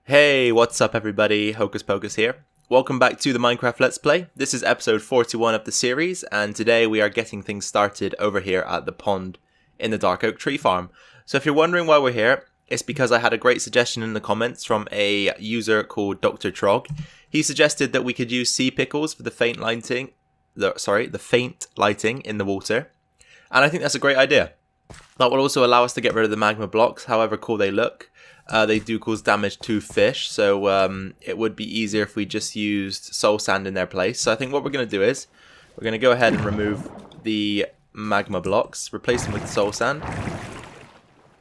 Hey, what's up everybody, Hocus Pocus here. Welcome back to the Minecraft Let's Play. This is episode 41 of the series, and today we are getting things started over here at the pond in the Dark Oak Tree Farm. So if you're wondering why we're here, it's because I had a great suggestion in the comments from a user called Dr. Trog. He suggested that we could use sea pickles for the faint lighting in the water, and I think that's a great idea. That will also allow us to get rid of the magma blocks, however cool they look. They do cause damage to fish, so it would be easier if we just used soul sand in their place. So I think what we're going to do is, we're going to go ahead and remove the magma blocks, replace them with soul sand,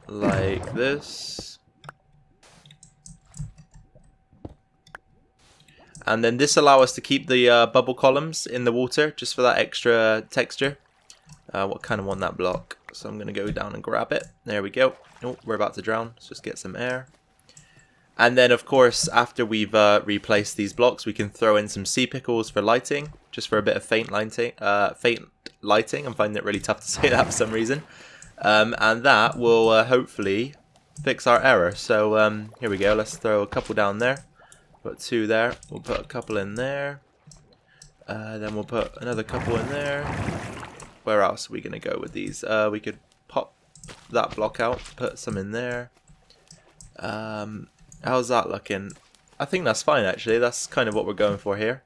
like this. And then this allows us to keep the bubble columns in the water, just for that extra texture. What kind of want that block? So I'm going to go down and grab it. There we go. Oh, we're about to drown. Let's just get some air. And then, of course, after we've replaced these blocks, we can throw in some sea pickles for lighting, just for a bit of faint lighting. I'm finding it really tough to say that for some reason. And that will hopefully fix our error. So here we go. Let's throw a couple down there. Put two there. We'll put a couple in there. Then we'll put another couple in there. Where else are we going to go with these? We could pop that block out, put some in there. How's that looking? I think that's fine actually. That's kind of what we're going for here.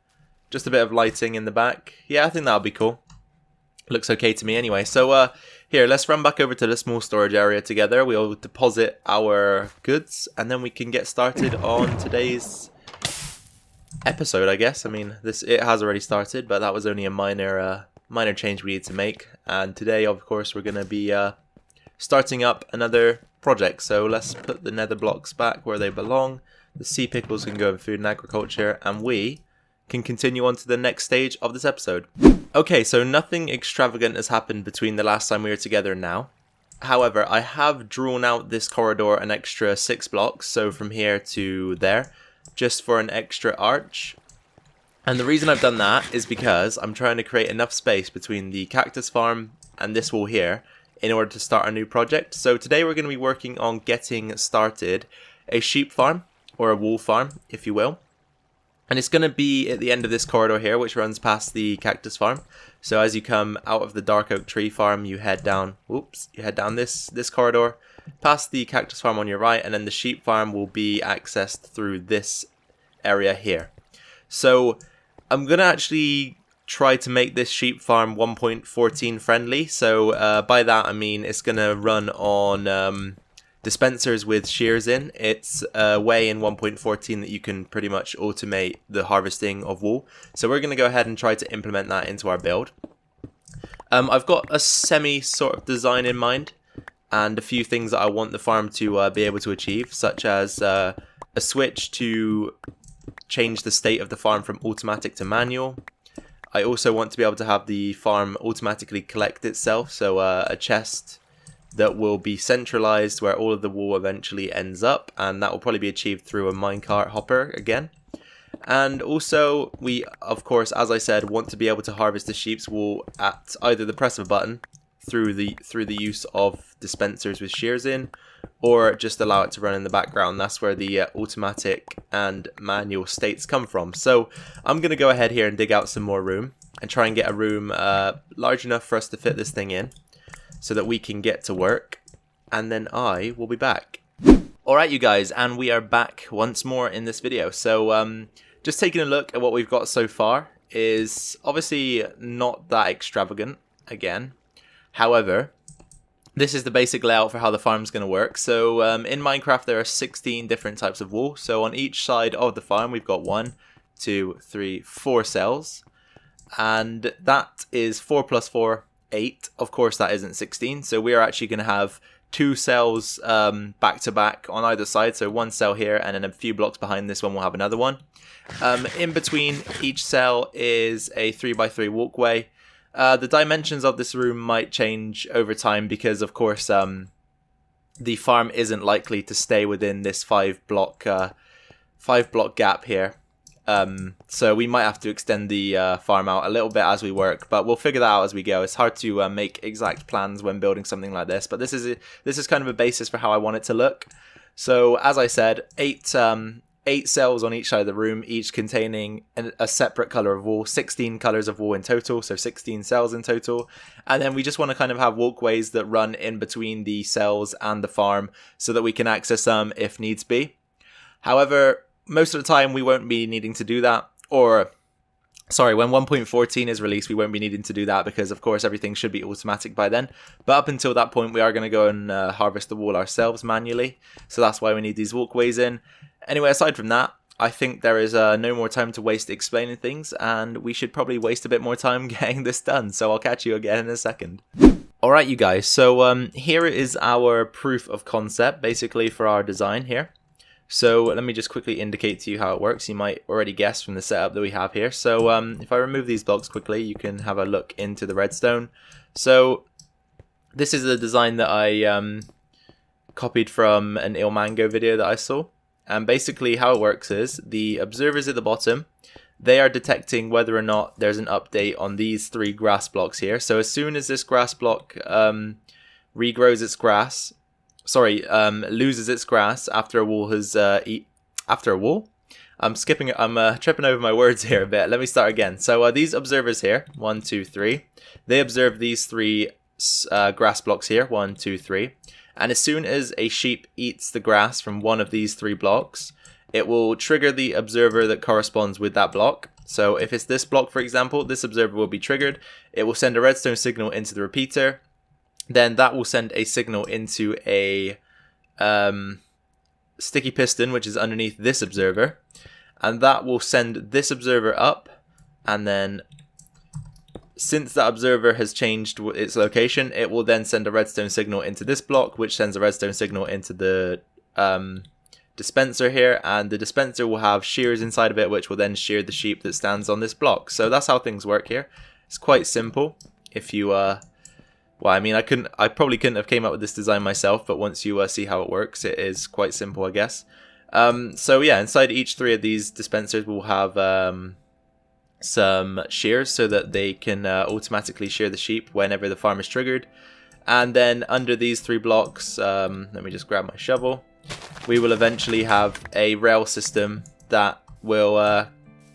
Just a bit of lighting in the back. Yeah, I think that'll be cool. Looks okay to me anyway. So here, let's run back over to the small storage area together. We'll deposit our goods and then we can get started on today's episode, I guess. I mean, it has already started, but that was only a minor change we need to make. And today, of course, we're going to be starting up another project. So let's put the nether blocks back where they belong. The sea pickles can go in food and agriculture, and we can continue on to the next stage of this episode. Okay, so nothing extravagant has happened between the last time we were together and now. However, I have drawn out this corridor an extra 6 blocks, so from here to there, just for an extra arch. And the reason I've done that is because I'm trying to create enough space between the cactus farm and this wall here in order to start a new project. So today we're going to be working on getting started a sheep farm, or a wool farm, if you will. And it's going to be at the end of this corridor here, which runs past the cactus farm. So as you come out of the Dark Oak Tree Farm, you head down, this corridor, past the cactus farm on your right, and then the sheep farm will be accessed through this area here. So I'm going to actually try to make this sheep farm 1.14 friendly. So by that I mean it's going to run on dispensers with shears in. It's a way in 1.14 that you can pretty much automate the harvesting of wool. So we're going to go ahead and try to implement that into our build. I've got a semi sort of design in mind and a few things that I want the farm to be able to achieve, such as a switch to change the state of the farm from automatic to manual. I also want to be able to have the farm automatically collect itself, so a chest that will be centralized where all of the wool eventually ends up, and that will probably be achieved through a minecart hopper again. And also we, of course, as I said, want to be able to harvest the sheep's wool at either the press of a button through the use of dispensers with shears in, or just allow it to run in the background. That's where the automatic and manual states come from. So I'm going to go ahead here and dig out some more room and try and get a room large enough for us to fit this thing in so that we can get to work, and then I will be back. Alright you guys, and we are back once more in this video. So just taking a look at what we've got so far is obviously not that extravagant again. However, this is the basic layout for how the farm's going to work. So in Minecraft there are 16 different types of wool. So on each side of the farm we've got 1, 2, 3, 4 cells. And that is 4 plus 4, 8. Of course that isn't 16. So we are actually going to have 2 cells back to back on either side. So 1 cell here, and then a few blocks behind this one we'll have another one. In between each cell is a 3x3 walkway. The dimensions of this room might change over time because, of course, the farm isn't likely to stay within this 5 block gap here. So we might have to extend the farm out a little bit as we work, but we'll figure that out as we go. It's hard to make exact plans when building something like this, but this is kind of a basis for how I want it to look. So as I said, eight 8 cells on each side of the room, each containing a separate color of wall, 16 colors of wall in total, so 16 cells in total. And then we just want to kind of have walkways that run in between the cells and the farm so that we can access them if needs be. However, most of the time we won't be needing to do that, or sorry, when 1.14 is released, we won't be needing to do that because, of course, everything should be automatic by then. But up until that point, we are going to go and harvest the wool ourselves manually. So that's why we need these walkways in. Anyway, aside from that, I think there is no more time to waste explaining things, and we should probably waste a bit more time getting this done. So I'll catch you again in a second. Alright, you guys. So here is our proof of concept, basically, for our design here. So let me just quickly indicate to you how it works. You might already guess from the setup that we have here. So if I remove these blocks quickly, you can have a look into the redstone. So this is the design that I copied from an Ilmango video that I saw. And basically how it works is the observers at the bottom, they are detecting whether or not there's an update on these 3 grass blocks here. So as soon as this grass block regrows its grass, loses its grass after a wall has after a wall. I'm tripping over my words here a bit. Let me start again. So these observers here, 1, 2, 3, they observe these 3 grass blocks here, 1, 2, 3. And as soon as a sheep eats the grass from one of these 3 blocks, it will trigger the observer that corresponds with that block. So if it's this block, for example, this observer will be triggered. It will send a redstone signal into the repeater. Then that will send a signal into a sticky piston, which is underneath this observer. And that will send this observer up. And then since that observer has changed its location, it will then send a redstone signal into this block, which sends a redstone signal into the dispenser here. And the dispenser will have shears inside of it, which will then shear the sheep that stands on this block. So that's how things work here. It's quite simple. If you well, I mean, I probably couldn't have came up with this design myself, but once you see how it works, it is quite simple, I guess. So yeah, inside each 3 of these dispensers we'll have some shears so that they can automatically shear the sheep whenever the farm is triggered. And then under these 3 blocks, let me just grab my shovel, we will eventually have a rail system that will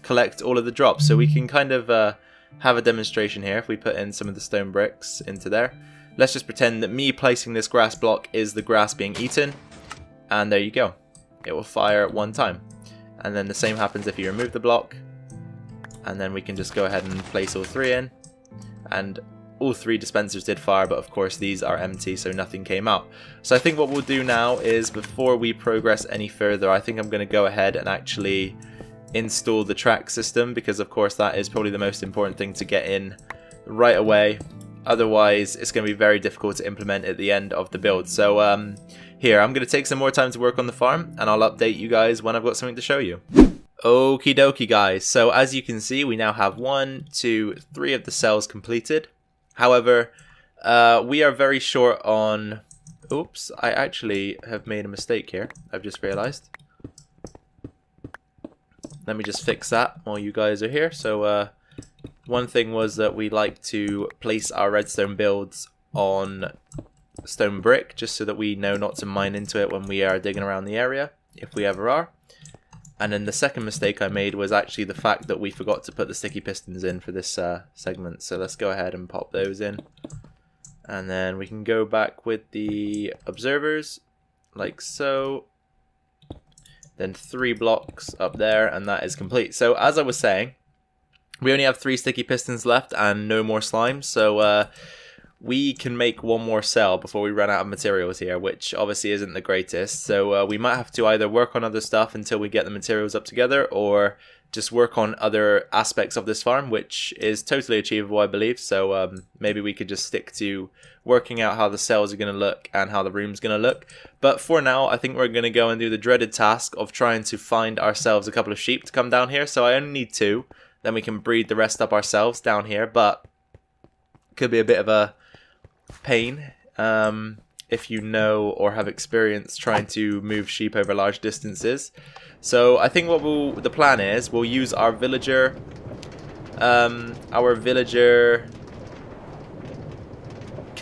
collect all of the drops. So we can kind of have a demonstration here. If we put in some of the stone bricks into there, let's just pretend that me placing this grass block is the grass being eaten, and there you go, it will fire 1 time. And then the same happens if you remove the block, and then we can just go ahead and place all 3 in, and all 3 dispensers did fire, but of course these are empty, so nothing came out. So I think what we'll do now is, before we progress any further, I think I'm going to go ahead and actually install the track system, because of course that is probably the most important thing to get in right away. Otherwise it's going to be very difficult to implement at the end of the build. So here, I'm going to take some more time to work on the farm, and I'll update you guys when I've got something to show you. Okie dokie, guys. So as you can see, we now have 1, 2, 3 of the cells completed. However, we are very short on... Oops, I actually have made a mistake here. I've just realized. Let me just fix that while you guys are here. So one thing was that we like to place our redstone builds on stone brick, just so that we know not to mine into it when we are digging around the area, if we ever are. And then the second mistake I made was actually the fact that we forgot to put the sticky pistons in for this segment. So let's go ahead and pop those in. And then we can go back with the observers, like so. Then 3 blocks up there, and that is complete. So as I was saying, we only have 3 sticky pistons left and no more slime. So we can make 1 more cell before we run out of materials here, which obviously isn't the greatest. So we might have to either work on other stuff until we get the materials up together, or just work on other aspects of this farm, which is totally achievable, I believe. So maybe we could just stick to working out how the cells are going to look and how the room's going to look. But for now, I think we're going to go and do the dreaded task of trying to find ourselves a couple of sheep to come down here. So I only need 2, then we can breed the rest up ourselves down here, but it could be a bit of a pain if you know or have experience trying to move sheep over large distances. So I think what the plan is, we'll use our villager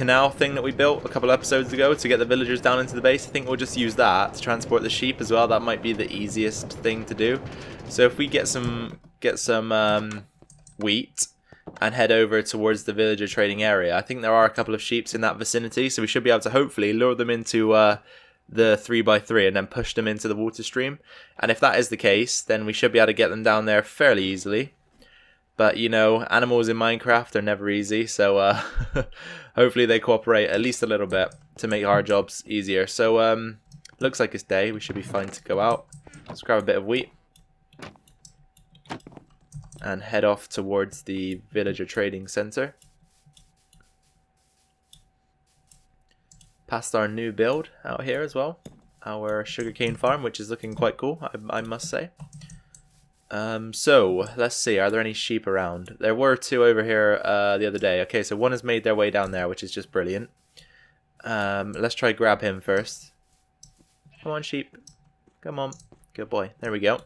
canal thing that we built a couple episodes ago to get the villagers down into the base. I think we'll just use that to transport the sheep as well. That might be the easiest thing to do. So if we get some wheat and head over towards the villager trading area, I think there are a couple of sheep in that vicinity, so we should be able to hopefully lure them into the 3x3 and then push them into the water stream. And if that is the case, then we should be able to get them down there fairly easily. But, you know, animals in Minecraft are never easy, so hopefully they cooperate at least a little bit to make our jobs easier. So, looks like it's day. We should be fine to go out. Let's grab a bit of wheat and head off towards the villager trading center. Past our new build out here as well. Our sugarcane farm, which is looking quite cool, I must say. So, let's see, are there any sheep around? There were 2 over here the other day. Okay, so one has made their way down there, which is just brilliant. Let's try grab him first. Come on, sheep. Come on. Good boy. There we go.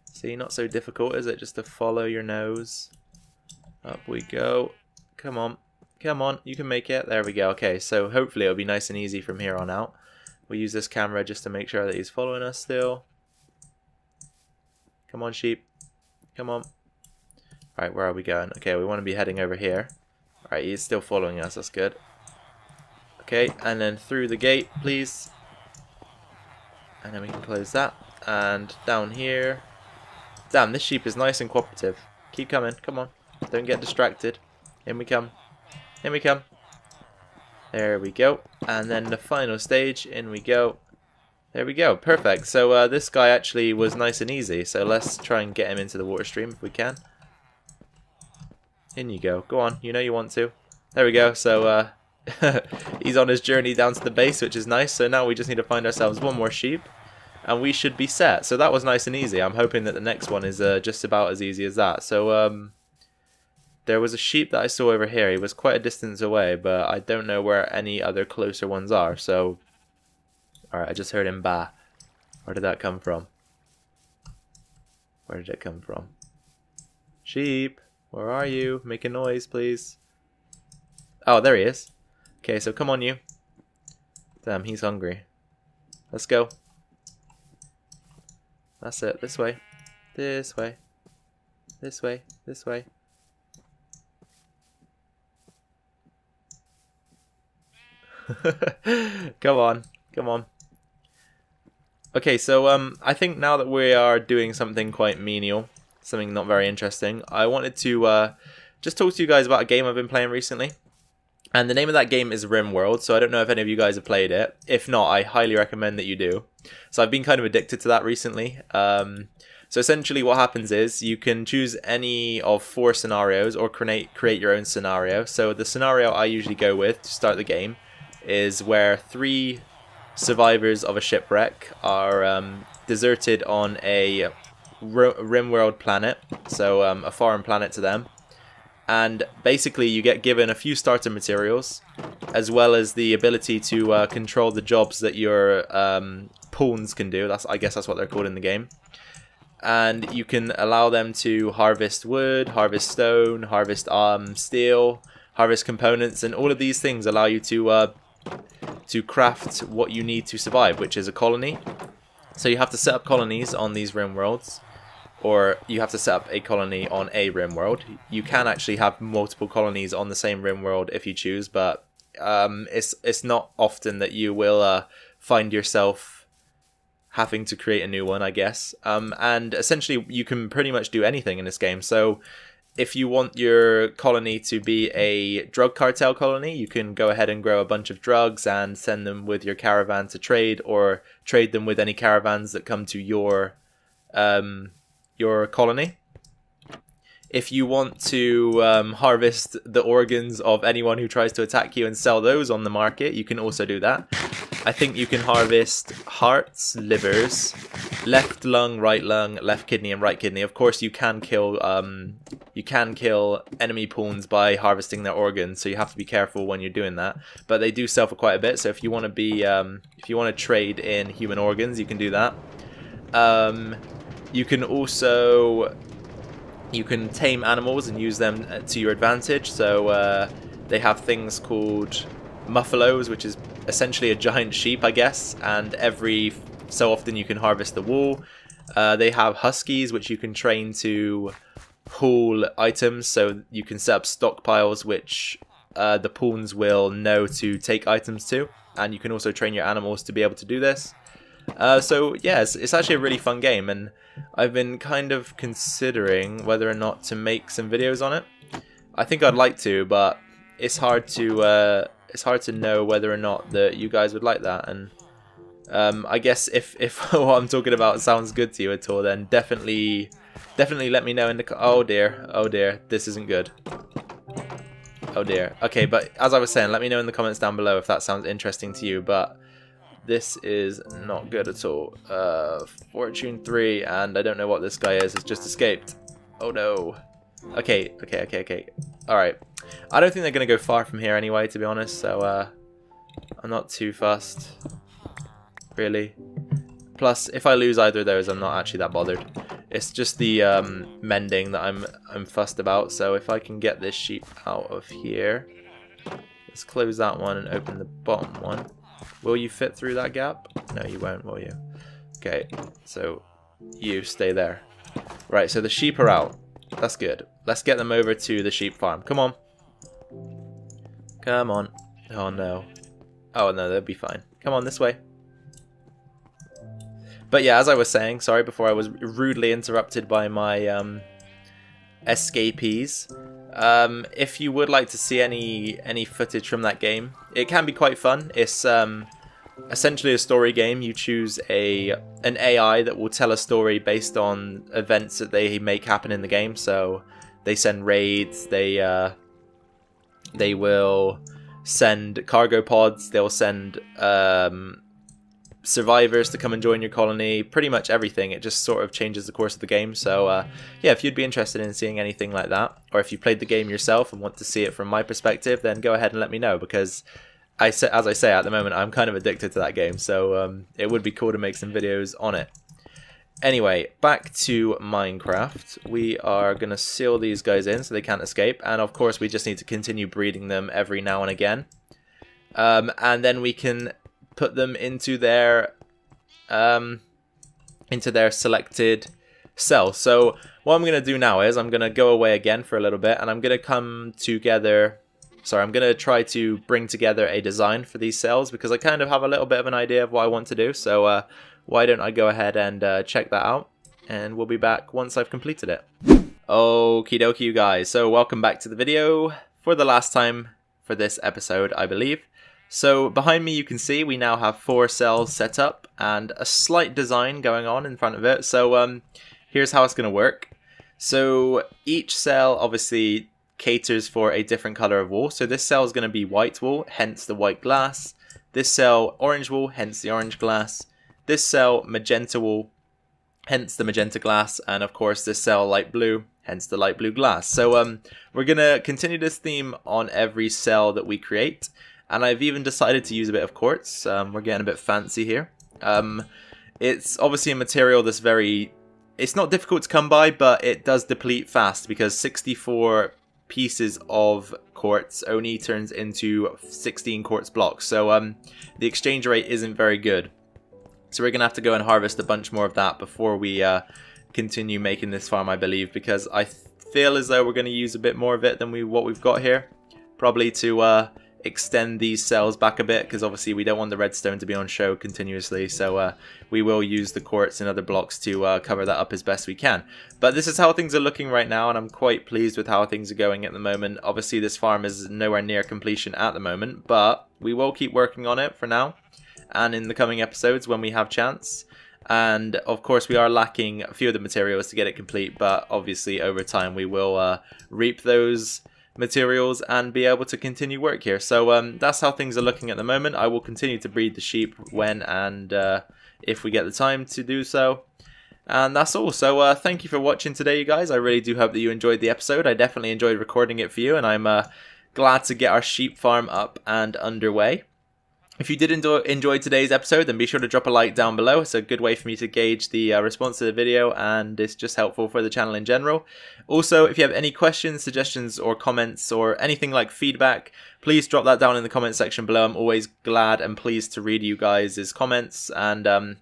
See, not so difficult, is it? Just to follow your nose. Up we go. Come on. Come on, you can make it. There we go. Okay, so hopefully it'll be nice and easy from here on out. We'll use this camera just to make sure that he's following us still. Come on, sheep. Come on. Alright, where are we going? Okay, we want to be heading over here. Alright, he's still following us. That's good. Okay, and then through the gate, please. And then we can close that. And down here. Damn, this sheep is nice and cooperative. Keep coming. Come on. Don't get distracted. In we come. In we come. There we go. And then the final stage. In we go. There we go, perfect. So this guy actually was nice and easy, so let's try and get him into the water stream if we can. In you go, go on, you know you want to. There we go, so he's on his journey down to the base, which is nice. So now we just need to find ourselves one more sheep, and we should be set. So that was nice and easy. I'm hoping that the next one is just about as easy as that. So there was a sheep that I saw over here. He was quite a distance away, but I don't know where any other closer ones are, so... Alright, I just heard him baa. Where did that come from? Where did it come from? Sheep, where are you? Make a noise, please. Oh, there he is. Okay, so come on, you. Damn, he's hungry. Let's go. That's it. This way. This way. This way. This way. Come on. Come on. Okay, so I think now that we are doing something quite menial, something not very interesting, I wanted to just talk to you guys about a game I've been playing recently. And the name of that game is RimWorld, so I don't know if any of you guys have played it. If not, I highly recommend that you do. So I've been kind of addicted to that recently. So essentially what happens is you can choose any of 4 scenarios or create your own scenario. So the scenario I usually go with to start the game is where 3 survivors of a shipwreck are deserted on a RimWorld planet, so a foreign planet to them, and basically you get given a few starter materials as well as the ability to control the jobs that your pawns can do. I guess that's what they're called in the game. And you can allow them to harvest wood, harvest stone, harvest steel, harvest components, and all of these things allow you to craft what you need to survive, which is a colony. So you have to set up colonies on these RimWorlds, or you have to set up a colony on a RimWorld. You can actually have multiple colonies on the same RimWorld if you choose, but it's not often that you will find yourself having to create a new one, I guess. And essentially you can pretty much do anything in this game. So if you want your colony to be a drug cartel colony, you can go ahead and grow a bunch of drugs and send them with your caravan to trade, or trade them with any caravans that come to your colony. If you want to harvest the organs of anyone who tries to attack you and sell those on the market, you can also do that. I think you can harvest hearts, livers, left lung, left kidney, and right kidney. Of course, you can kill enemy pawns by harvesting their organs, so you have to be careful when you're doing that. But they do sell for quite a bit, so if you want to be, if you want to trade in human organs, you can do that. You can also tame animals and use them to your advantage. So they have things called muffalos, which is essentially a giant sheep, I guess, and every so often you can harvest the wool. They have huskies, which you can train to pool items, so you can set up stockpiles which the pawns will know to take items to, and you can also train your animals to be able to do this. So yeah, it's actually a really fun game, and I've been kind of considering whether or not to make some videos on it. I think I'd like to, but it's hard to know whether or not that you guys would like that. And I guess if what I'm talking about sounds good to you at all, then definitely let me know in the oh dear, this isn't good. Oh dear. Okay, but as I was saying, let me know in the comments down below if that sounds interesting to you. But this is not good at all. Fortune 3, and I don't know what this guy is. It's just escaped. Oh no. Okay. Alright. I don't think they're going to go far from here anyway, to be honest. So I'm not too fussed, really. Plus, if I lose either of those, I'm not actually that bothered. It's just the mending that I'm fussed about. So if I can get this sheep out of here, let's close that one and open the bottom one. Will you fit through that gap? No, you won't, will you? Okay, so you stay there. Right, so the sheep are out. That's good. Let's get them over to the sheep farm. Come on. Come on. Oh no. Oh no, they'll be fine. Come on, this way. But yeah, as I was saying, sorry, before I was rudely interrupted by my escapees. If you would like to see any footage from that game, it can be quite fun. It's essentially a story game. You choose an AI that will tell a story based on events that they make happen in the game. So they send raids, they will send cargo pods, they'll send survivors to come and join your colony, pretty much everything. It just sort of changes the course of the game. So yeah, if you'd be interested in seeing anything like that, or if you played the game yourself and want to see it from my perspective, then go ahead and let me know, because as I say, at the moment I'm kind of addicted to that game, so it would be cool to make some videos on it. Anyway, back to Minecraft. We are going to seal these guys in so they can't escape, and of course we just need to continue breeding them every now and again, and then we can put them into their selected cell. So what I'm going to do now is I'm going to go away again for a little bit, and I'm going to come together. Sorry, I'm going to try to bring together a design for these cells, because I kind of have a little bit of an idea of what I want to do. So why don't I go ahead and check that out, and we'll be back once I've completed it. Okie dokie, you guys. So welcome back to the video for the last time for this episode, I believe. So behind me you can see we now have 4 cells set up and a slight design going on in front of it. So here's how it's going to work. So each cell obviously caters for a different color of wool. So this cell is going to be white wool, hence the white glass. This cell orange wool, hence the orange glass. This cell magenta wool, hence the magenta glass. And of course this cell light blue, hence the light blue glass. So we're going to continue this theme on every cell that we create. And I've even decided to use a bit of quartz. We're getting a bit fancy here. It's obviously a material that's it's not difficult to come by, but it does deplete fast, because 64 pieces of quartz only turns into 16 quartz blocks. So the exchange rate isn't very good. So we're going to have to go and harvest a bunch more of that before we continue making this farm, I believe, because I feel as though we're going to use a bit more of it than what we've got here. Probably to extend these cells back a bit, because obviously we don't want the redstone to be on show continuously, so we will use the quartz and other blocks to cover that up as best we can. But this is how things are looking right now, and I'm quite pleased with how things are going at the moment. Obviously this farm is nowhere near completion at the moment, but we will keep working on it for now and in the coming episodes when we have chance. And of course we are lacking a few of the materials to get it complete, but obviously over time we will reap those materials and be able to continue work here. So that's how things are looking at the moment. I will continue to breed the sheep when and if we get the time to do so. And that's all. So thank you for watching today, you guys. I really do hope that you enjoyed the episode. I definitely enjoyed recording it for you, and I'm glad to get our sheep farm up and underway. If you did enjoy today's episode, then be sure to drop a like down below. It's a good way for me to gauge the response to the video, and it's just helpful for the channel in general. Also, if you have any questions, suggestions, or comments, or anything like feedback, please drop that down in the comment section below. I'm always glad and pleased to read you guys' comments, and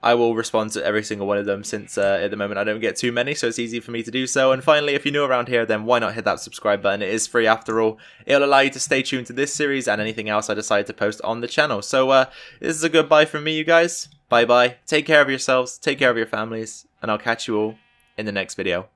I will respond to every single one of them, since at the moment I don't get too many, so it's easy for me to do so. And finally, if you're new around here, then why not hit that subscribe button? It is free after all. It'll allow you to stay tuned to this series and anything else I decide to post on the channel. So this is a goodbye from me, you guys. Bye bye. Take care of yourselves, take care of your families, and I'll catch you all in the next video.